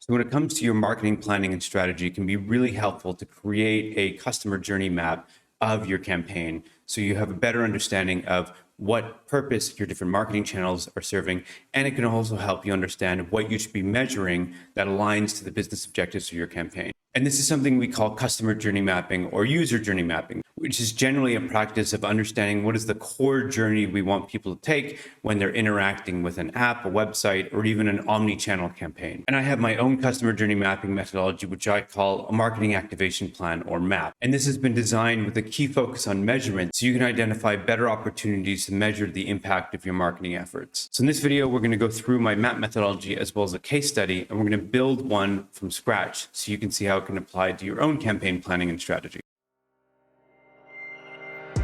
So when it comes to your marketing planning and strategy, it can be really helpful to create a customer journey map of your campaign so you have a better understanding of what purpose your different marketing channels are serving. And it can also help you understand what you should be measuring that aligns to the business objectives of your campaign. And this is something we call customer journey mapping or user journey mapping, which is generally a practice of understanding what is the core journey we want people to take when they're interacting with an app, a website, or even an omni-channel campaign. And I have my own customer journey mapping methodology, which I call a marketing activation plan or MAP. And this has been designed with a key focus on measurement so you can identify better opportunities to measure the impact of your marketing efforts. So in this video, we're going to go through my MAP methodology as well as a case study, and we're going to build one from scratch so you can see how it can apply to your own campaign planning and strategy. So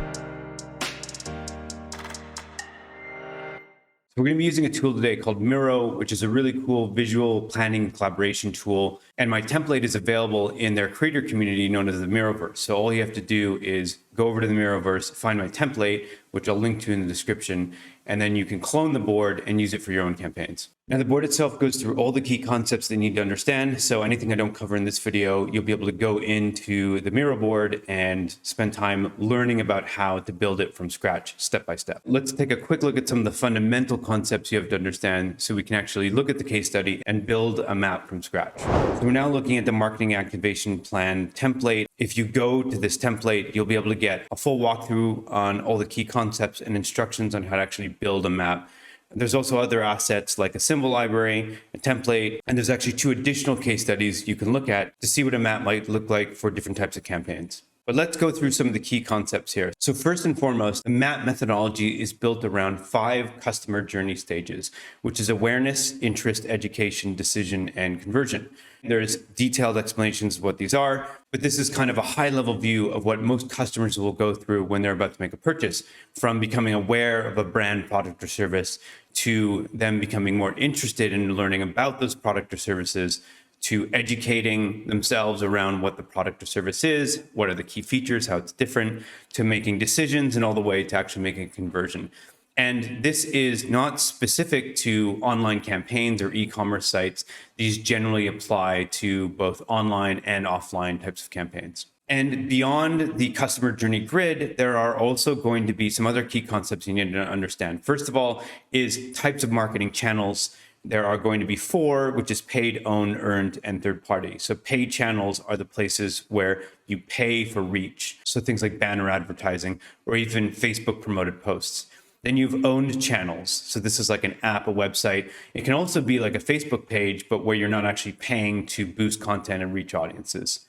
we're going to be using a tool today called Miro, which is a really cool visual planning collaboration tool. And my template is available in their creator community known as the Miroverse. So all you have to do is go over to the Miroverse, find my template, which I'll link to in the description, and then you can clone the board and use it for your own campaigns. Now, the board itself goes through all the key concepts that you need to understand. So anything I don't cover in this video, you'll be able to go into the Miro board and spend time learning about how to build it from scratch, step by step. Let's take a quick look at some of the fundamental concepts you have to understand so we can actually look at the case study and build a map from scratch. So we're now looking at the marketing activation plan template. If you go to this template, you'll be able to get a full walkthrough on all the key concepts and instructions on how to actually build a map. There's also other assets like a symbol library, a template, and there's actually 2 additional case studies you can look at to see what a map might look like for different types of campaigns. But let's go through some of the key concepts here. So first and foremost, the MAP methodology is built around 5 customer journey stages, which is awareness, interest, education, decision, and conversion. There's detailed explanations of what these are, but this is kind of a high-level view of what most customers will go through when they're about to make a purchase, from becoming aware of a brand, product, or service, to them becoming more interested in learning about those product or services, to educating themselves around what the product or service is, what are the key features, how it's different, to making decisions, and all the way to actually making a conversion. And this is not specific to online campaigns or e-commerce sites. These generally apply to both online and offline types of campaigns. And beyond the customer journey grid, there are also going to be some other key concepts you need to understand. First of all is types of marketing channels. There are going to be 4, which is paid, owned, earned, and third party. So paid channels are the places where you pay for reach. So things like banner advertising or even Facebook promoted posts. Then you've owned channels. So this is like an app, a website. It can also be like a Facebook page, but where you're not actually paying to boost content and reach audiences.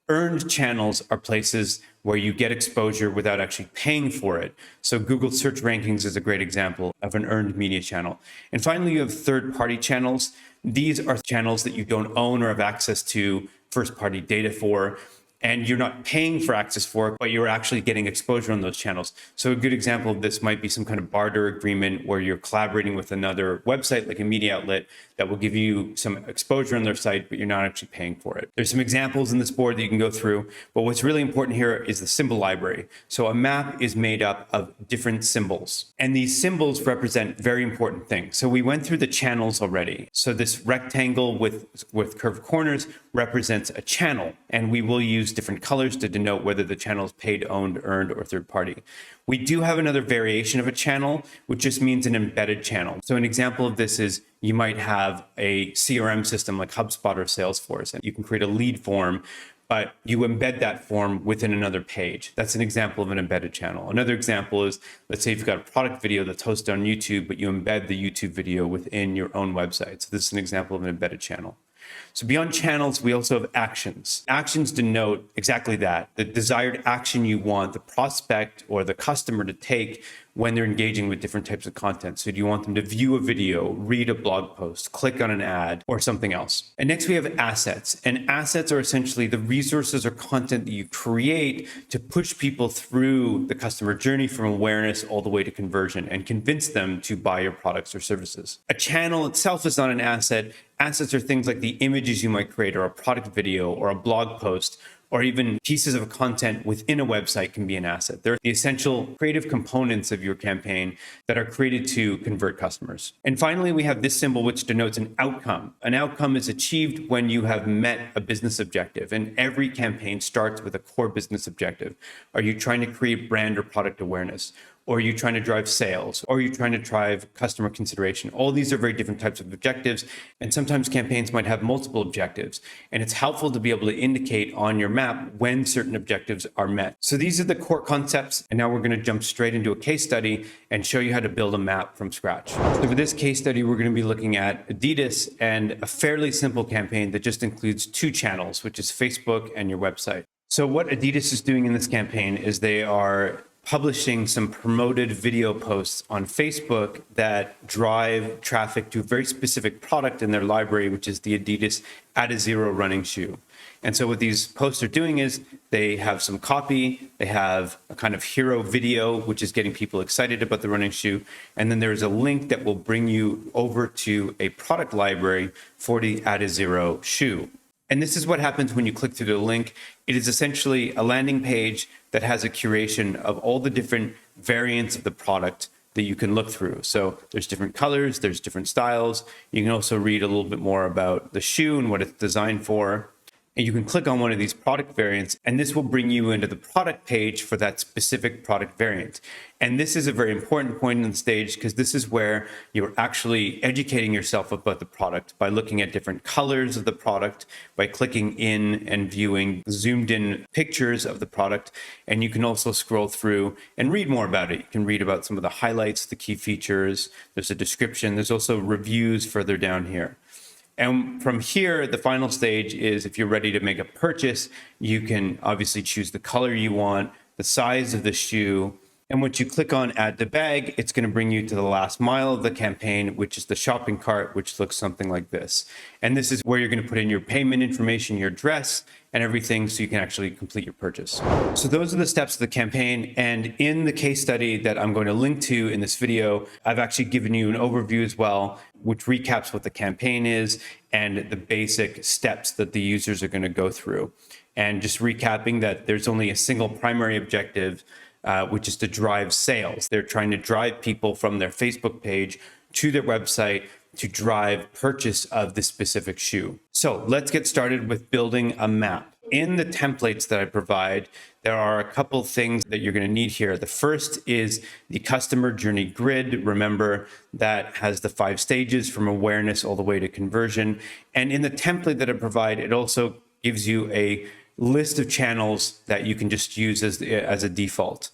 Earned channels are places where you get exposure without actually paying for it. So Google search rankings is a great example of an earned media channel. And finally, you have third-party channels. These are channels that you don't own or have access to first-party data for, and you're not paying for access for it, but you're actually getting exposure on those channels. So a good example of this might be some kind of barter agreement where you're collaborating with another website, like a media outlet, that will give you some exposure on their site, but you're not actually paying for it. There's some examples in this board that you can go through, but what's really important here is the symbol library. So a map is made up of different symbols, and these symbols represent very important things. So we went through the channels already. So this rectangle with curved corners represents a channel, and we will use different colors to denote whether the channel is paid, owned, earned, or third party. We do have another variation of a channel, which just means an embedded channel. So an example of this is you might have a CRM system like HubSpot or Salesforce, and you can create a lead form, but you embed that form within another page. That's an example of an embedded channel. Another example is, let's say you've got a product video that's hosted on YouTube, but you embed the YouTube video within your own website. So this is an example of an embedded channel. So beyond channels, we also have actions. Actions denote exactly that, the desired action you want the prospect or the customer to take when they're engaging with different types of content. So do you want them to view a video, read a blog post, click on an ad, or something else? And next we have assets. And assets are essentially the resources or content that you create to push people through the customer journey from awareness all the way to conversion and convince them to buy your products or services. A channel itself is not an asset. Assets are things like the images you might create or a product video or a blog post or even pieces of content within a website can be an asset. They're the essential creative components of your campaign that are created to convert customers. And finally, we have this symbol, which denotes an outcome. An outcome is achieved when you have met a business objective, and every campaign starts with a core business objective. Are you trying to create brand or product awareness? Or are you trying to drive sales? Or are you trying to drive customer consideration? All these are very different types of objectives. And sometimes campaigns might have multiple objectives. And it's helpful to be able to indicate on your map when certain objectives are met. So these are the core concepts. And now we're going to jump straight into a case study and show you how to build a map from scratch. So for this case study, we're going to be looking at Adidas and a fairly simple campaign that just includes two channels, which is Facebook and your website. So what Adidas is doing in this campaign is they are publishing some promoted video posts on Facebook that drive traffic to a very specific product in their library, which is the Adidas Adizero running shoe. And so what these posts are doing is they have some copy, they have a kind of hero video, which is getting people excited about the running shoe. And then there's a link that will bring you over to a product library for the Adizero shoe. And this is what happens when you click through the link. It is essentially a landing page that has a curation of all the different variants of the product that you can look through. So there's different colors, there's different styles. You can also read a little bit more about the shoe and what it's designed for. And you can click on one of these product variants, and this will bring you into the product page for that specific product variant. And this is a very important point in the stage because this is where you're actually educating yourself about the product by looking at different colors of the product, by clicking in and viewing zoomed in pictures of the product. And you can also scroll through and read more about it. You can read about some of the highlights, the key features. There's a description. There's also reviews further down here. And from here, the final stage is if you're ready to make a purchase, you can obviously choose the color you want, the size of the shoe. And once you click on add to bag, it's going to bring you to the last mile of the campaign, which is the shopping cart, which looks something like this. And this is where you're going to put in your payment information, your address, and everything so you can actually complete your purchase. So those are the steps of the campaign. And in the case study that I'm going to link to in this video, I've actually given you an overview as well, which recaps what the campaign is and the basic steps that the users are going to go through. And just recapping that there's only a single primary objective, which is to drive sales. They're trying to drive people from their Facebook page to their website to drive purchase of this specific shoe. So let's get started with building a map. In the templates that I provide, there are a couple things that you're going to need here. The first is the customer journey grid. Remember, that has the 5 stages from awareness all the way to conversion. And in the template that I provide, it also gives you a list of channels that you can just use as a default.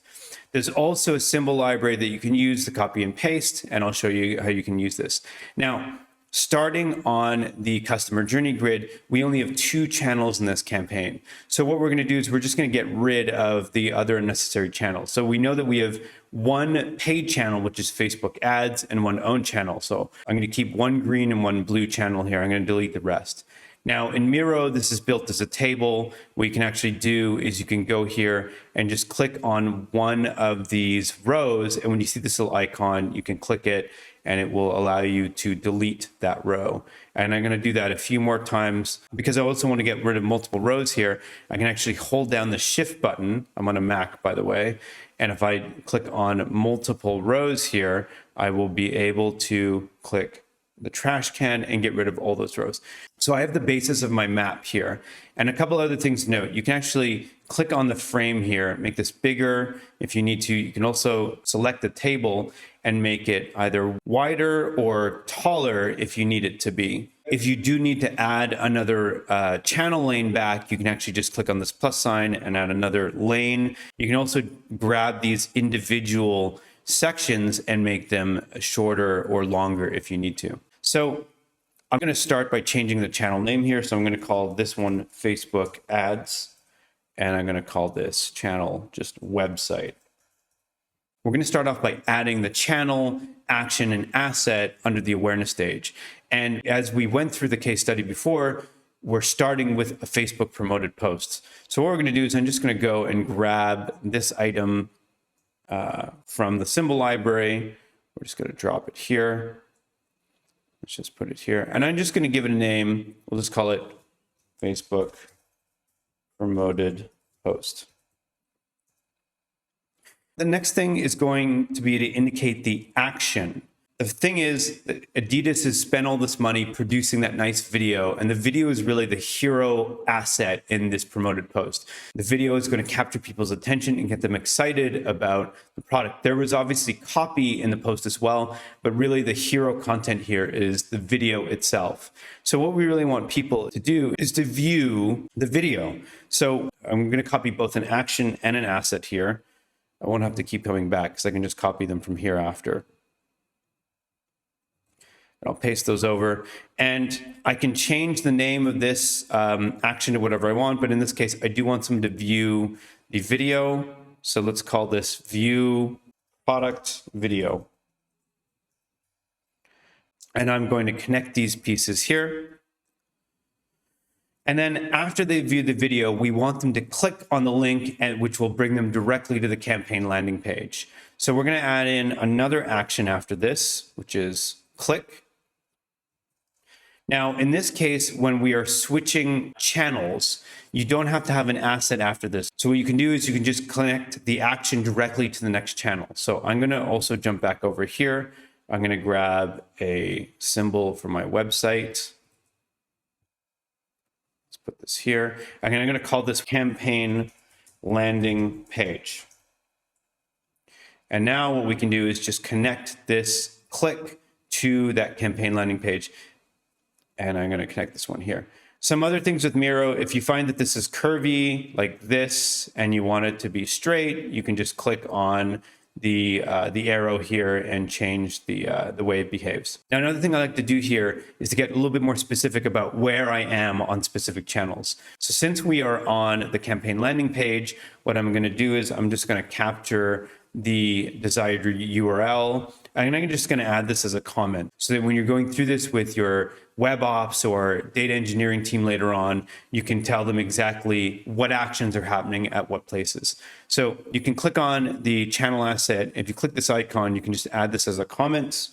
There's also a symbol library that you can use to copy and paste, and I'll show you how you can use this. Now, starting on the customer journey grid, we only have 2 channels in this campaign. So what we're going to do is we're just going to get rid of the other unnecessary channels. So we know that we have one paid channel, which is Facebook ads, and one owned channel. So I'm going to keep one green and one blue channel here. I'm going to delete the rest. Now in Miro, this is built as a table. What you can actually do is you can go here and just click on one of these rows. And when you see this little icon, you can click it and it will allow you to delete that row. And I'm going to do that a few more times because I also want to get rid of multiple rows here. I can actually hold down the shift button. I'm on a Mac, by the way. And if I click on multiple rows here, I will be able to click the trash can and get rid of all those rows. So I have the basis of my map here. And a couple other things to note. You can actually click on the frame here, make this bigger if you need to. You can also select the table and make it either wider or taller if you need it to be. If you do need to add another channel lane back, you can actually just click on this plus sign and add another lane. You can also grab these individual sections and make them shorter or longer if you need to. So I'm going to start by changing the channel name here. So I'm going to call this one Facebook ads, and I'm going to call this channel just website. We're going to start off by adding the channel, action, and asset under the awareness stage. And as we went through the case study before, we're starting with a Facebook promoted posts. So what we're going to do is I'm just going to go and grab this item from the symbol library. We're just going to drop it here. Let's just put it here. And I'm just going to give it a name. We'll just call it Facebook promoted post. The next thing is going to be to indicate the action. The thing is, Adidas has spent all this money producing that nice video, and the video is really the hero asset in this promoted post. The video is going to capture people's attention and get them excited about the product. There was obviously copy in the post as well, but really the hero content here is the video itself. So what we really want people to do is to view the video. So I'm going to copy both an action and an asset here. I won't have to keep coming back because I can just copy them from here after. I'll paste those over, and I can change the name of this action to whatever I want, but in this case, I do want someone to view the video. So let's call this view product video. And I'm going to connect these pieces here. And then after they view the video, we want them to click on the link, which will bring them directly to the campaign landing page. So we're going to add in another action after this, which is click. Now, in this case, when we are switching channels, you don't have to have an asset after this. So what you can do is you can just connect the action directly to the next channel. So I'm going to also jump back over here. I'm going to grab a symbol for my website. Let's put this here. And I'm going to call this campaign landing page. And now what we can do is just connect this click to that campaign landing page. And I'm going to connect this one here. Some other things with Miro, if you find that this is curvy like this and you want it to be straight, you can just click on the arrow here and change the way it behaves. Now, another thing I like to do here is to get a little bit more specific about where I am on specific channels. So since we are on the campaign landing page, what I'm going to do is I'm just going to capture the desired URL. And I'm just going to add this as a comment so that when you're going through this with your web ops or data engineering team later on, you can tell them exactly what actions are happening at what places. So you can click on the channel asset. If you click this icon, you can just add this as a comment.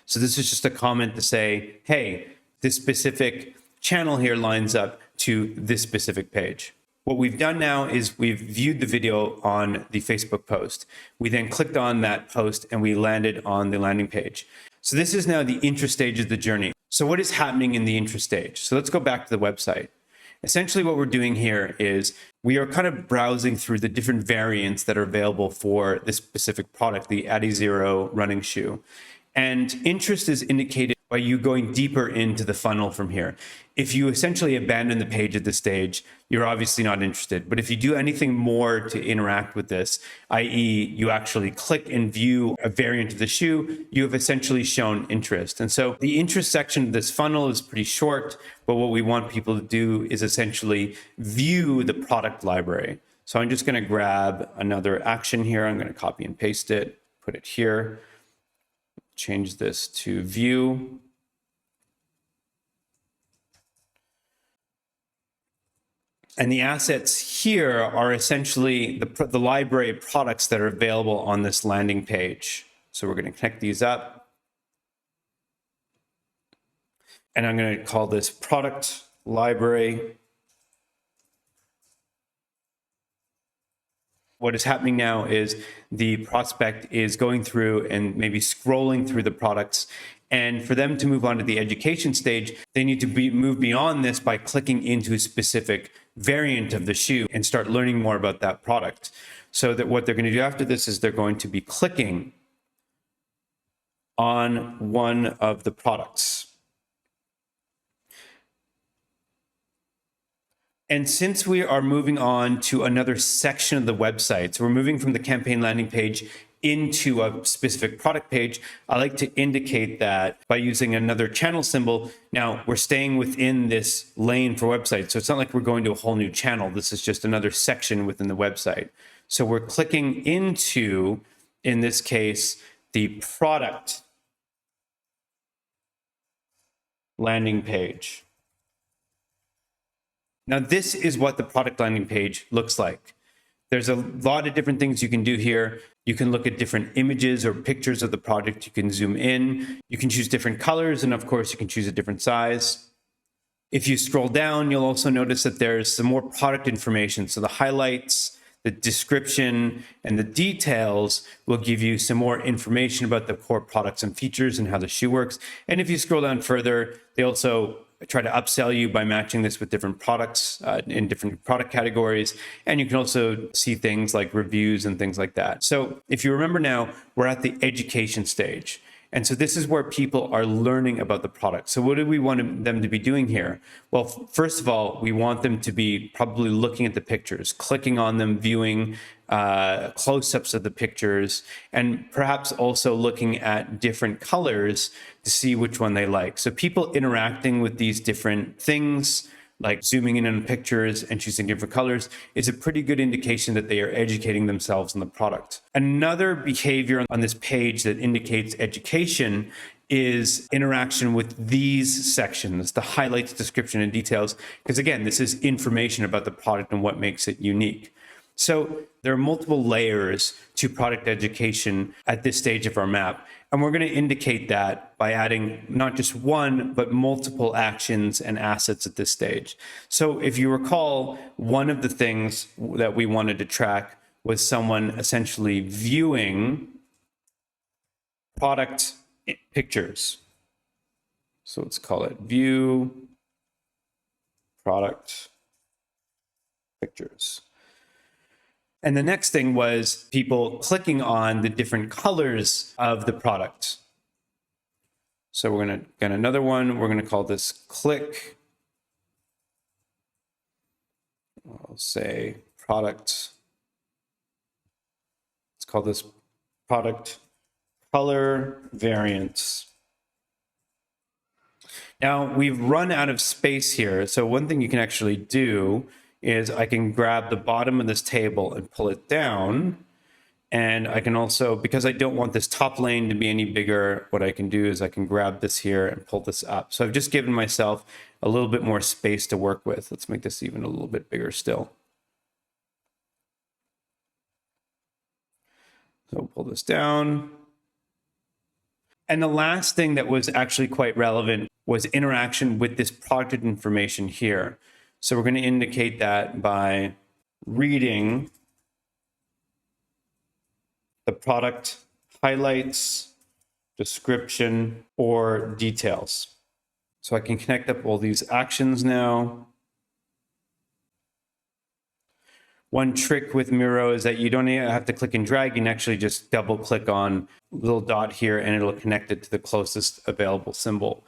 So this is just a comment to say, hey, this specific channel here lines up to this specific page. What we've done now is we've viewed the video on the Facebook post. We then clicked on that post and we landed on the landing page. So this is now the intro stage of the journey. So what is happening in the intro stage? So let's go back to the website. Essentially what we're doing here is we are kind of browsing through the different variants that are available for this specific product, the Adizero running shoe. And interest is indicated by you going deeper into the funnel from here. If you essentially abandon the page at this stage, you're obviously not interested. But if you do anything more to interact with this, i.e. you actually click and view a variant of the shoe, you have essentially shown interest. And so the interest section of this funnel is pretty short, but what we want people to do is essentially view the product library. So I'm just going to grab another action here. I'm going to copy and paste it, put it here. Change this to view. And the assets here are essentially the library of products that are available on this landing page. So we're going to connect these up. And I'm going to call this product library. What is happening now is the prospect is going through and maybe scrolling through the products. And for them to move on to the education stage, they need to move beyond this by clicking into a specific variant of the shoe and start learning more about that product. So that what they're going to do after this is they're going to be clicking on one of the products. And since we are moving on to another section of the website, so we're moving from the campaign landing page into a specific product page, I like to indicate that by using another channel symbol. Now we're staying within this lane for websites. So it's not like we're going to a whole new channel. This is just another section within the website. So we're clicking into, in this case, the product landing page. Now, this is what the product landing page looks like. There's a lot of different things you can do here. You can look at different images or pictures of the product. You can zoom in. You can choose different colors. And of course, you can choose a different size. If you scroll down, you'll also notice that there's some more product information. So the highlights, the description, and the details will give you some more information about the core products and features and how the shoe works. And if you scroll down further, they also try to upsell you by matching this with different products in different product categories. And you can also see things like reviews and things like that. So if you remember now, we're at the education stage. And so this is where people are learning about the product. So what do we want them to be doing here? Well, first of all, we want them to be probably looking at the pictures, clicking on them, viewing close-ups of the pictures, and perhaps also looking at different colors to see which one they like. So people interacting with these different things, like zooming in on pictures and choosing different colors, is a pretty good indication that they are educating themselves on the product. Another behavior on this page that indicates education is interaction with these sections, the highlights, description, and details, because again, this is information about the product and what makes it unique. So there are multiple layers to product education at this stage of our map. And we're going to indicate that by adding not just one, but multiple actions and assets at this stage. So if you recall, one of the things that we wanted to track was someone essentially viewing product pictures. So let's call it view product pictures. And the next thing was people clicking on the different colors of the product. So we're going to get another one. We're going to call this click. I'll say product. Let's call this product color variants. Now we've run out of space here. So one thing you can actually do is I can grab the bottom of this table and pull it down. And I can also, because I don't want this top lane to be any bigger, what I can do is I can grab this here and pull this up. So I've just given myself a little bit more space to work with. Let's make this even a little bit bigger still. So we'll pull this down. And the last thing that was actually quite relevant was interaction with this product information here. So we're going to indicate that by reading the product highlights, description, or details. So I can connect up all these actions now. One trick with Miro is that you don't even have to click and drag. You can actually just double click on a little dot here and it'll connect it to the closest available symbol.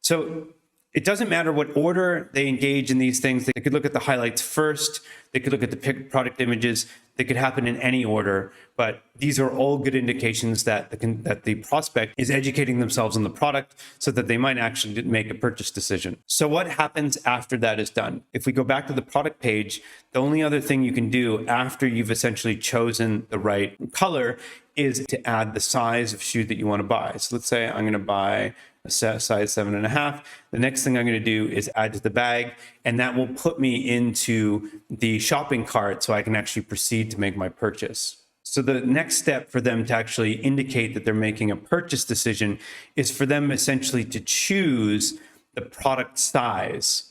So it doesn't matter what order they engage in these things. They could look at the highlights first. They could look at the product images. They could happen in any order, but these are all good indications that the prospect is educating themselves on the product so that they might actually make a purchase decision. So what happens after that is done? If we go back to the product page, the only other thing you can do after you've essentially chosen the right color is to add the size of shoe that you want to buy. So let's say I'm going to buy a size 7.5. The next thing I'm going to do is add to the bag, and that will put me into the shopping cart so I can actually proceed to make my purchase. So the next step for them to actually indicate that they're making a purchase decision is for them essentially to choose the product size.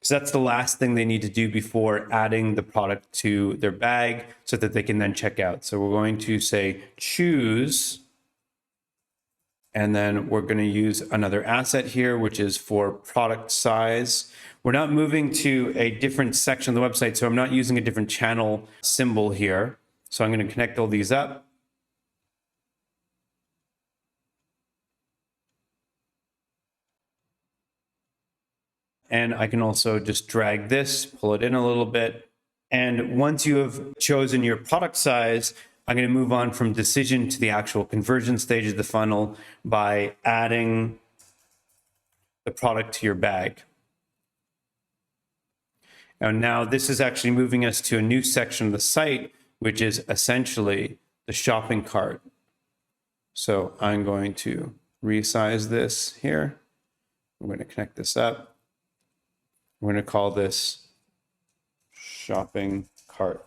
So that's the last thing they need to do before adding the product to their bag so that they can then check out. So we're going to say choose. And then we're going to use another asset here, which is for product size. We're not moving to a different section of the website, so I'm not using a different channel symbol here. So I'm going to connect all these up. And I can also just drag this, pull it in a little bit. And once you have chosen your product size, I'm going to move on from decision to the actual conversion stage of the funnel by adding the product to your bag. And now this is actually moving us to a new section of the site, which is essentially the shopping cart. So I'm going to resize this here. I'm going to connect this up. We're going to call this shopping cart.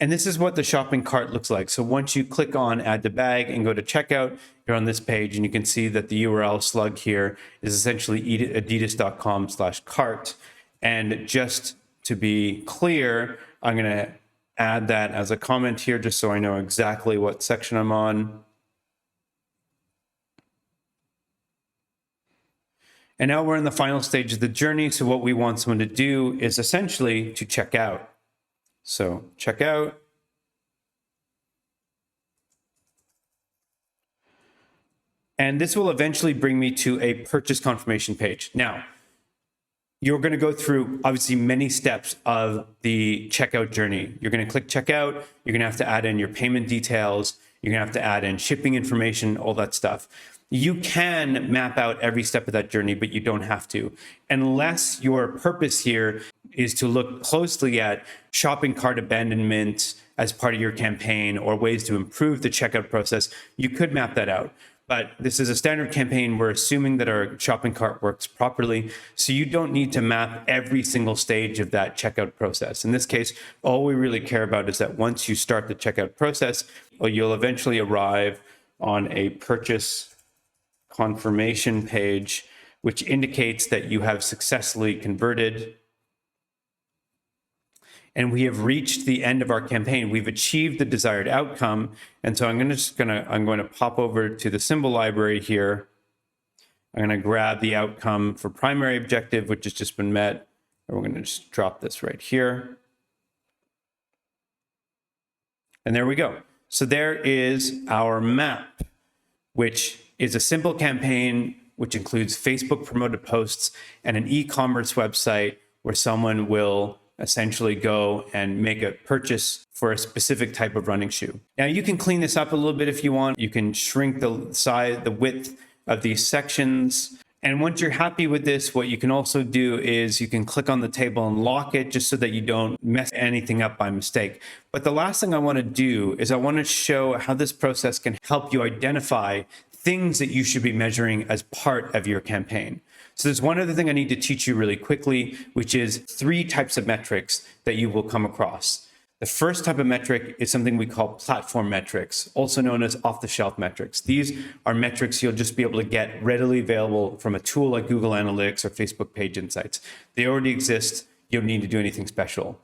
And this is what the shopping cart looks like. So once you click on add to bag and go to checkout, you're on this page and you can see that the URL slug here is essentially adidas.com/cart. And just to be clear, I'm going to add that as a comment here just so I know exactly what section I'm on. And now we're in the final stage of the journey. So what we want someone to do is essentially to check out. So check out. And this will eventually bring me to a purchase confirmation page. Now, you're going to go through obviously many steps of the checkout journey. You're going to click checkout. You're going to have to add in your payment details. You're going to have to add in shipping information, all that stuff. You can map out every step of that journey, but you don't have to. Unless your purpose here is to look closely at shopping cart abandonment as part of your campaign or ways to improve the checkout process, you could map that out. But this is a standard campaign. We're assuming that our shopping cart works properly. So you don't need to map every single stage of that checkout process. In this case, all we really care about is that once you start the checkout process, you'll eventually arrive on a purchase confirmation page, which indicates that you have successfully converted. And we have reached the end of our campaign. We've achieved the desired outcome. And so I'm going to pop over to the symbol library here. I'm going to grab the outcome for primary objective, which has just been met. And we're going to just drop this right here. And there we go. So there is our map, which is a simple campaign, which includes Facebook promoted posts and an e-commerce website where someone will essentially go and make a purchase for a specific type of running shoe. Now you can clean this up a little bit if you want. You can shrink the size, the width of these sections. And once you're happy with this, what you can also do is you can click on the table and lock it just so that you don't mess anything up by mistake. But the last thing I want to do is I want to show how this process can help you identify things that you should be measuring as part of your campaign. So there's one other thing I need to teach you really quickly, which is 3 types of metrics that you will come across. The first type of metric is something we call platform metrics, also known as off-the-shelf metrics. These are metrics you'll just be able to get readily available from a tool like Google Analytics or Facebook Page Insights. They already exist. You don't need to do anything special.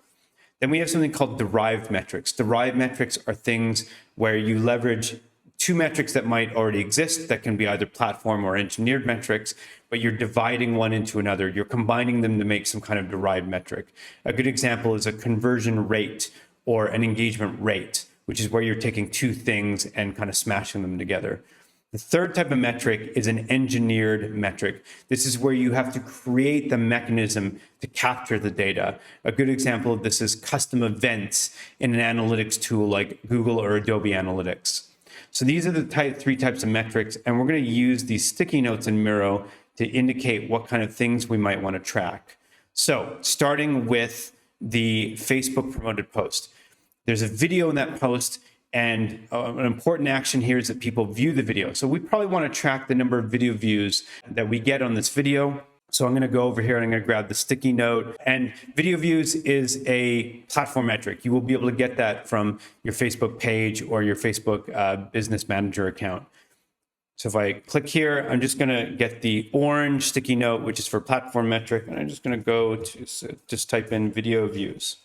Then we have something called derived metrics. Derived metrics are things where you leverage 2 metrics that might already exist that can be either platform or engineered metrics, but you're dividing one into another. You're combining them to make some kind of derived metric. A good example is a conversion rate or an engagement rate, which is where you're taking 2 things and kind of smashing them together. The third type of metric is an engineered metric. This is where you have to create the mechanism to capture the data. A good example of this is custom events in an analytics tool like Google or Adobe Analytics. So these are the 3 types of metrics, and we're going to use these sticky notes in Miro to indicate what kind of things we might want to track. So starting with the Facebook promoted post, there's a video in that post, and an important action here is that people view the video. So we probably want to track the number of video views that we get on this video. So I'm going to go over here and I'm going to grab the sticky note, and video views is a platform metric. You will be able to get that from your Facebook page or your Facebook business manager account. So if I click here, I'm just going to get the orange sticky note, which is for platform metric. And I'm just going to go to just type in video views.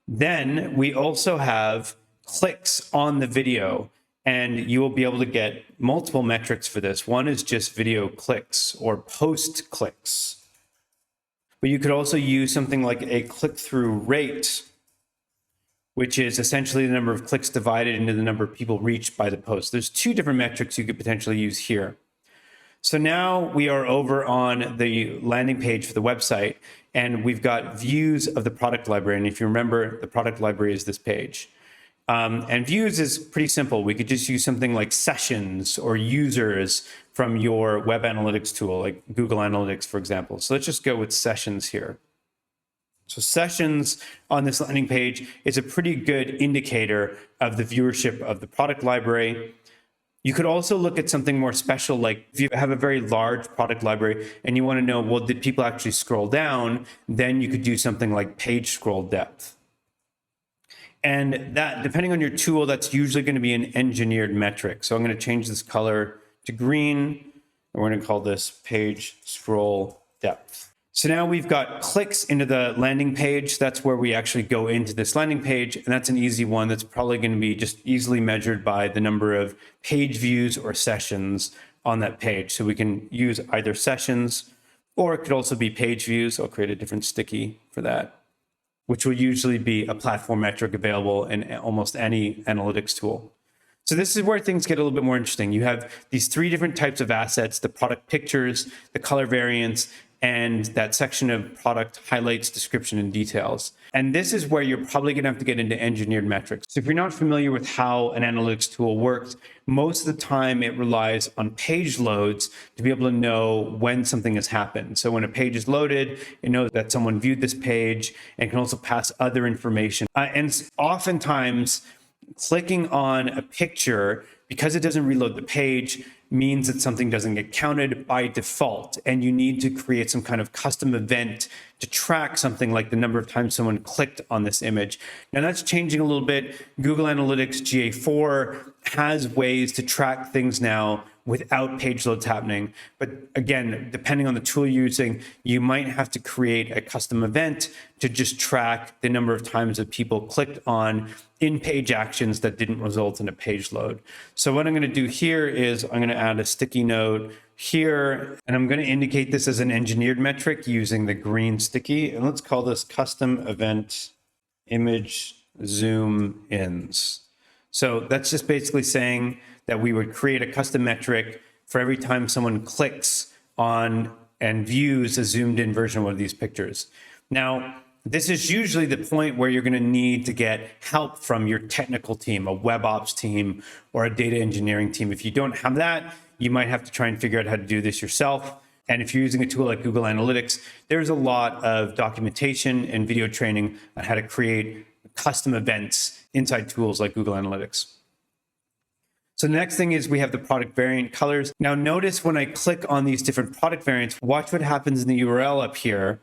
Then we also have clicks on the video. And you will be able to get multiple metrics for this. One is just video clicks or post clicks. But you could also use something like a click-through rate, which is essentially the number of clicks divided into the number of people reached by the post. There's 2 different metrics you could potentially use here. So now we are over on the landing page for the website, and we've got views of the product library. And if you remember, the product library is this page. And views is pretty simple. We could just use something like sessions or users from your web analytics tool, like Google Analytics, for example. So let's just go with sessions here. So sessions on this landing page is a pretty good indicator of the viewership of the product library. You could also look at something more special, like if you have a very large product library and you want to know, well, did people actually scroll down? Then you could do something like page scroll depth. And that, depending on your tool, that's usually going to be an engineered metric. So I'm going to change this color to green, and we're going to call this page scroll depth. So now we've got clicks into the landing page. That's where we actually go into this landing page. And that's an easy one that's probably going to be just easily measured by the number of page views or sessions on that page. So we can use either sessions, or it could also be page views. I'll create a different sticky for that, which will usually be a platform metric available in almost any analytics tool. So this is where things get a little bit more interesting. You have these three different types of assets: the product pictures, the color variants, and that section of product highlights, description, and details. And this is where you're probably going to have to get into engineered metrics. So if you're not familiar with how an analytics tool works, most of the time it relies on page loads to be able to know when something has happened. So when a page is loaded, it knows that someone viewed this page and can also pass other information. And oftentimes, clicking on a picture, because it doesn't reload the page, means that something doesn't get counted by default, and you need to create some kind of custom event to track something like the number of times someone clicked on this image. Now that's changing a little bit. Google Analytics GA4 has ways to track things now without page loads happening. But again, depending on the tool you're using, you might have to create a custom event to just track the number of times that people clicked on in-page actions that didn't result in a page load. So what I'm going to do here is I'm going to add a sticky note here, and I'm going to indicate this as an engineered metric using the green sticky. And let's call this custom event image zoom ins. So that's just basically saying that we would create a custom metric for every time someone clicks on and views a zoomed in version of one of these pictures. Now, this is usually the point where you're going to need to get help from your technical team, a web ops team, or a data engineering team. If you don't have that, you might have to try and figure out how to do this yourself. And if you're using a tool like Google Analytics, there's a lot of documentation and video training on how to create custom events inside tools like Google Analytics. So the next thing is we have the product variant colors. Now notice when I click on these different product variants, watch what happens in the URL up here.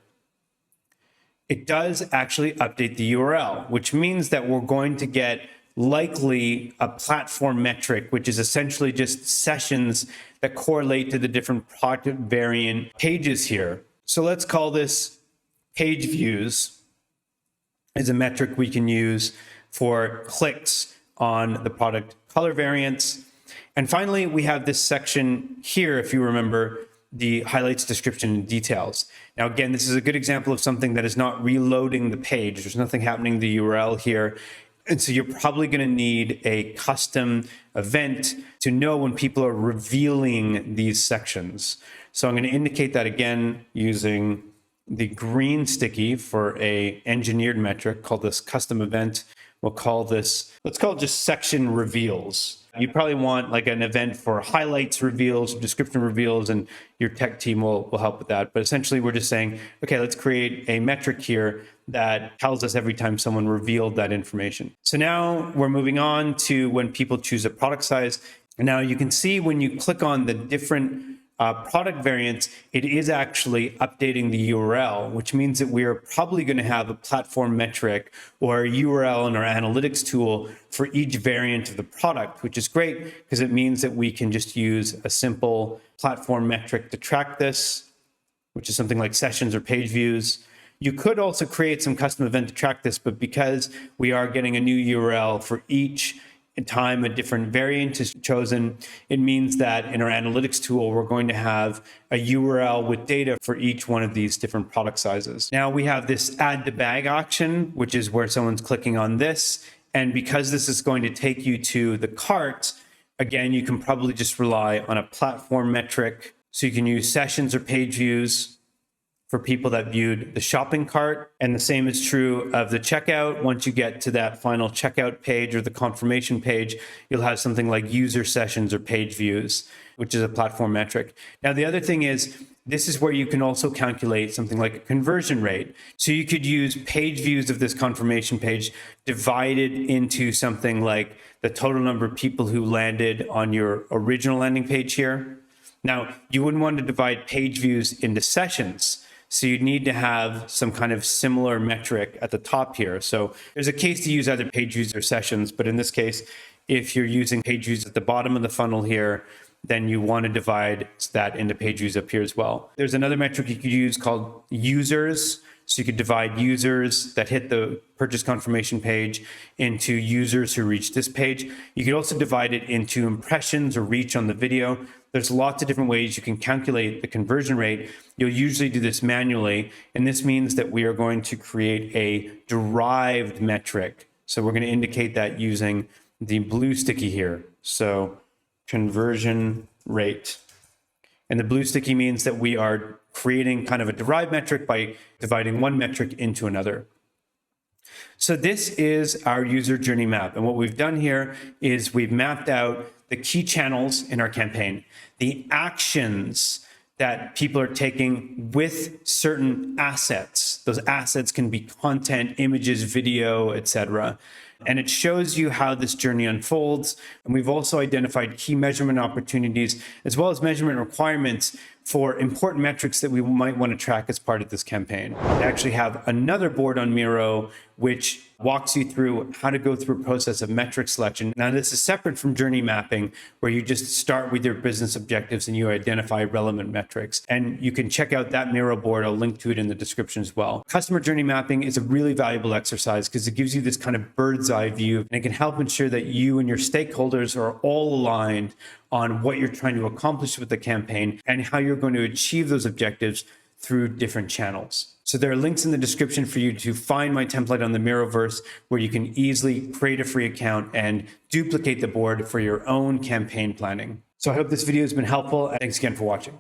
It does actually update the URL, which means that we're going to get likely a platform metric, which is essentially just sessions that correlate to the different product variant pages here. So let's call this page views as a metric we can use for clicks on the product color variants. And finally, we have this section here, if you remember, the highlights, description, and details. Now, again, this is a good example of something that is not reloading the page. There's nothing happening in the URL here. And so you're probably going to need a custom event to know when people are revealing these sections. So I'm going to indicate that again using the green sticky for a engineered metric called this custom event. We'll call this, let's call it just section reveals. You probably want like an event for highlights reveals, description reveals, and your tech team will help with that. But essentially we're just saying, okay, let's create a metric here that tells us every time someone revealed that information. So now we're moving on to when people choose a product size. And now you can see when you click on the different product variants, it is actually updating the URL, which means that we are probably going to have a platform metric or a URL in our analytics tool for each variant of the product, which is great because it means that we can just use a simple platform metric to track this, which is something like sessions or page views. You could also create some custom event to track this, but because we are getting a new URL for each time a different variant is chosen, it means that in our analytics tool, we're going to have a URL with data for each one of these different product sizes. Now we have this add to bag action, which is where someone's clicking on this. And because this is going to take you to the cart, again, you can probably just rely on a platform metric. So you can use sessions or page views for people that viewed the shopping cart. And the same is true of the checkout. Once you get to that final checkout page or the confirmation page, you'll have something like user sessions or page views, which is a platform metric. Now, the other thing is, this is where you can also calculate something like a conversion rate. So you could use page views of this confirmation page divided into something like the total number of people who landed on your original landing page here. Now, you wouldn't want to divide page views into sessions. So you need to have some kind of similar metric at the top here. So there's a case to use either page views or sessions, but in this case, if you're using page views at the bottom of the funnel here, then you want to divide that into page views up here as well. There's another metric you could use called users. So you could divide users that hit the purchase confirmation page into users who reach this page. You could also divide it into impressions or reach on the video. There's lots of different ways you can calculate the conversion rate. You'll usually do this manually, and this means that we are going to create a derived metric. So we're going to indicate that using the blue sticky here. So conversion rate. And the blue sticky means that we are creating kind of a derived metric by dividing one metric into another. So this is our user journey map. And what we've done here is we've mapped out the key channels in our campaign, the actions that people are taking with certain assets. Those assets can be content, images, video, etc. And it shows you how this journey unfolds. And we've also identified key measurement opportunities, as well as measurement requirements for important metrics that we might want to track as part of this campaign. I actually have another board on Miro, which walks you through how to go through a process of metric selection. Now, this is separate from journey mapping, where you just start with your business objectives and you identify relevant metrics. And you can check out that Miro board. I'll link to it in the description as well. Customer journey mapping is a really valuable exercise because it gives you this kind of bird's eye view, and it can help ensure that you and your stakeholders are all aligned on what you're trying to accomplish with the campaign and how you're going to achieve those objectives through different channels. So there are links in the description for you to find my template on the Miroverse, where you can easily create a free account and duplicate the board for your own campaign planning. So I hope this video has been helpful. Thanks again for watching.